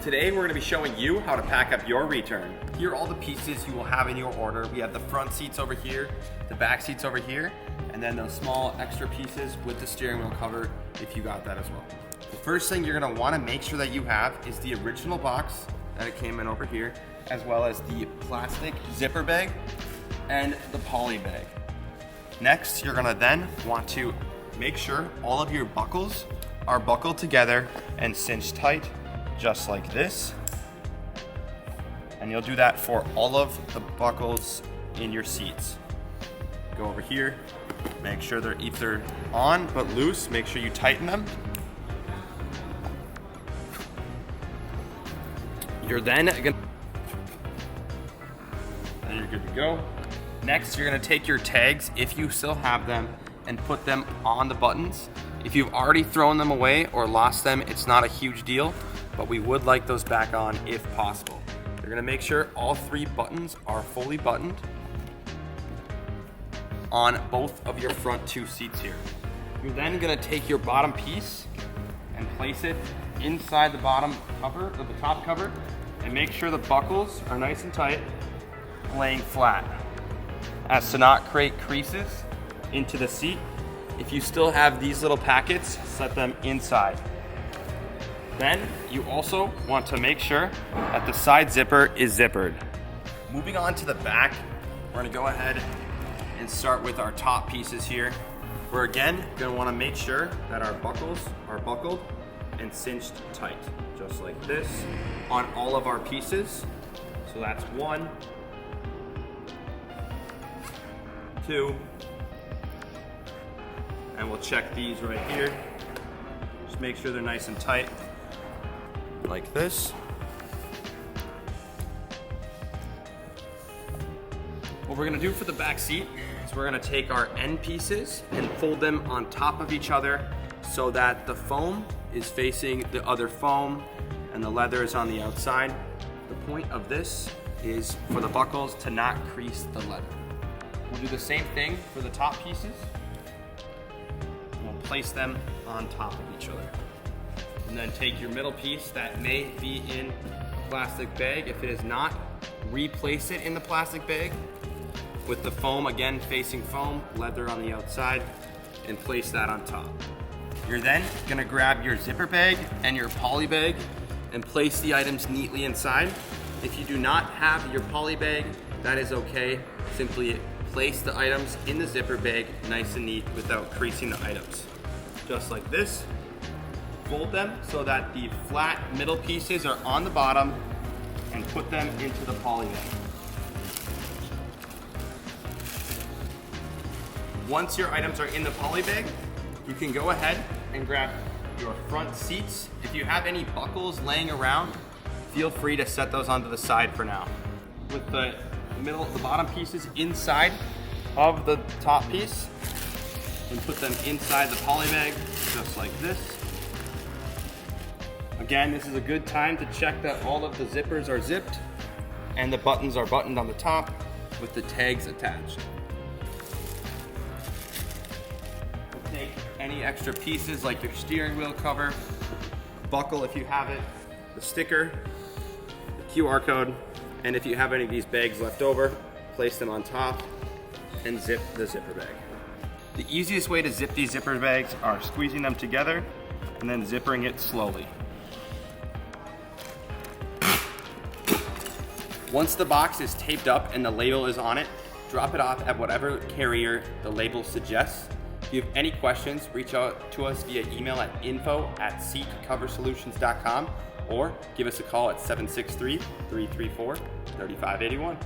Today we're going to be showing you how to pack up your return. Here are all the pieces you will have in your order. We have the front seats over here, the back seats over here, and then those small extra pieces with the steering wheel cover if you got that as well. The first thing you're going to want to make sure that you have is the original box that it came in over here, as well as the plastic zipper bag and the poly bag. Next, you're going to then want to make sure all of your buckles are buckled together and cinched tight, just like this. And you'll do that for all of the buckles in your seats. Go over here, make sure they're either on but loose, make sure you tighten them. You're then gonna, and you're good to go. Next, you're gonna take your tags, if you still have them, and put them on the buttons. If you've already thrown them away or lost them, it's not a huge deal, but we would like those back on if possible. You're gonna make sure all three buttons are fully buttoned on both of your front two seats here. You're then gonna take your bottom piece and place it inside the bottom cover, or the top cover, and make sure the buckles are nice and tight, laying flat, as to not create creases into the seat. If you still have these little packets, set them inside. Then you also want to make sure that the side zipper is zippered. Moving on to the back, we're gonna go ahead and start with our top pieces here. We're again gonna wanna make sure that our buckles are buckled and cinched tight, just like this, on all of our pieces. So that's 1, 2, and we'll check these right here. Just make sure they're nice and tight, like this. What we're gonna do for the back seat is we're gonna take our end pieces and fold them on top of each other so that the foam is facing the other foam and the leather is on the outside. The point of this is for the buckles to not crease the leather. We'll do the same thing for the top pieces. We'll place them on top of each other. And then take your middle piece that may be in a plastic bag. If it is not, replace it in the plastic bag with the foam again facing foam, leather on the outside, and place that on top. You're then gonna grab your zipper bag and your poly bag and place the items neatly inside. If you do not have your poly bag, that is okay. Simply place the items in the zipper bag nice and neat without creasing the items. Just like this. Fold them so that the flat middle pieces are on the bottom and put them into the poly bag. Once your items are in the poly bag, you can go ahead and grab your front seats. If you have any buckles laying around, feel free to set those onto the side for now. With the bottom pieces inside of the top piece, and put them inside the poly bag, just like this. Again, this is a good time to check that all of the zippers are zipped and the buttons are buttoned on the top with the tags attached. We'll take any extra pieces like your steering wheel cover, buckle if you have it, the sticker, the QR code, and if you have any of these bags left over, place them on top and zip the zipper bag. The easiest way to zip these zipper bags are squeezing them together and then zippering it slowly. Once the box is taped up and the label is on it, drop it off at whatever carrier the label suggests. If you have any questions, reach out to us via email at info@seatcoversolutions.com or give us a call at 763-334-3581.